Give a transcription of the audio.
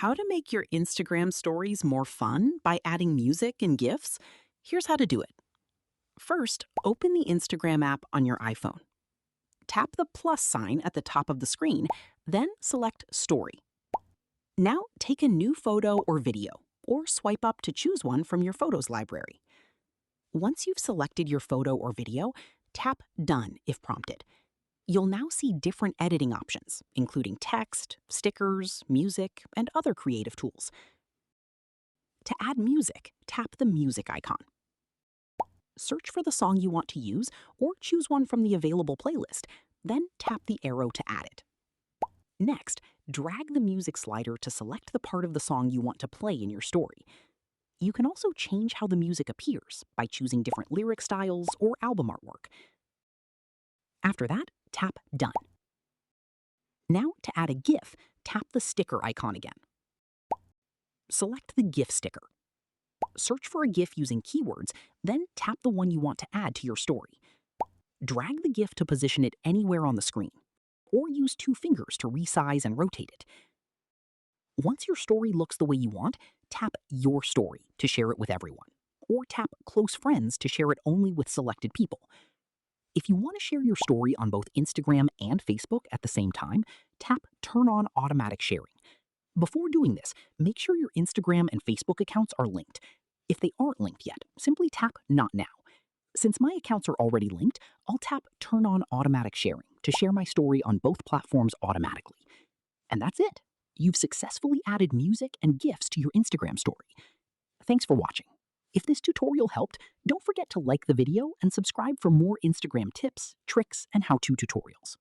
How to make your Instagram stories more fun by adding music and GIFs? Here's how to do it. First, open the Instagram app on your iPhone. Tap the plus sign at the top of the screen, then select Story. Now take a new photo or video, or swipe up to choose one from your photos library. Once you've selected your photo or video, tap Done if prompted. You'll now see different editing options, including text, stickers, music, and other creative tools. To add music, tap the music icon. Search for the song you want to use or choose one from the available playlist, then tap the arrow to add it. Next, drag the music slider to select the part of the song you want to play in your story. You can also change how the music appears by choosing different lyric styles or album artwork. After that, tap Done. Now, to add a GIF, tap the sticker icon again. Select the GIF sticker. Search for a GIF using keywords, then tap the one you want to add to your story. Drag the GIF to position it anywhere on the screen, or use 2 fingers to resize and rotate it. Once your story looks the way you want, tap Your Story to share it with everyone, or tap Close Friends to share it only with selected people. If you want to share your story on both Instagram and Facebook at the same time, tap Turn on Automatic Sharing. Before doing this, make sure your Instagram and Facebook accounts are linked. If they aren't linked yet, simply tap Not Now. Since my accounts are already linked, I'll tap Turn on Automatic Sharing to share my story on both platforms automatically. And that's it. You've successfully added music and GIFs to your Instagram story. Thanks for watching. If this tutorial helped, don't forget to like the video and subscribe for more Instagram tips, tricks, and how-to tutorials.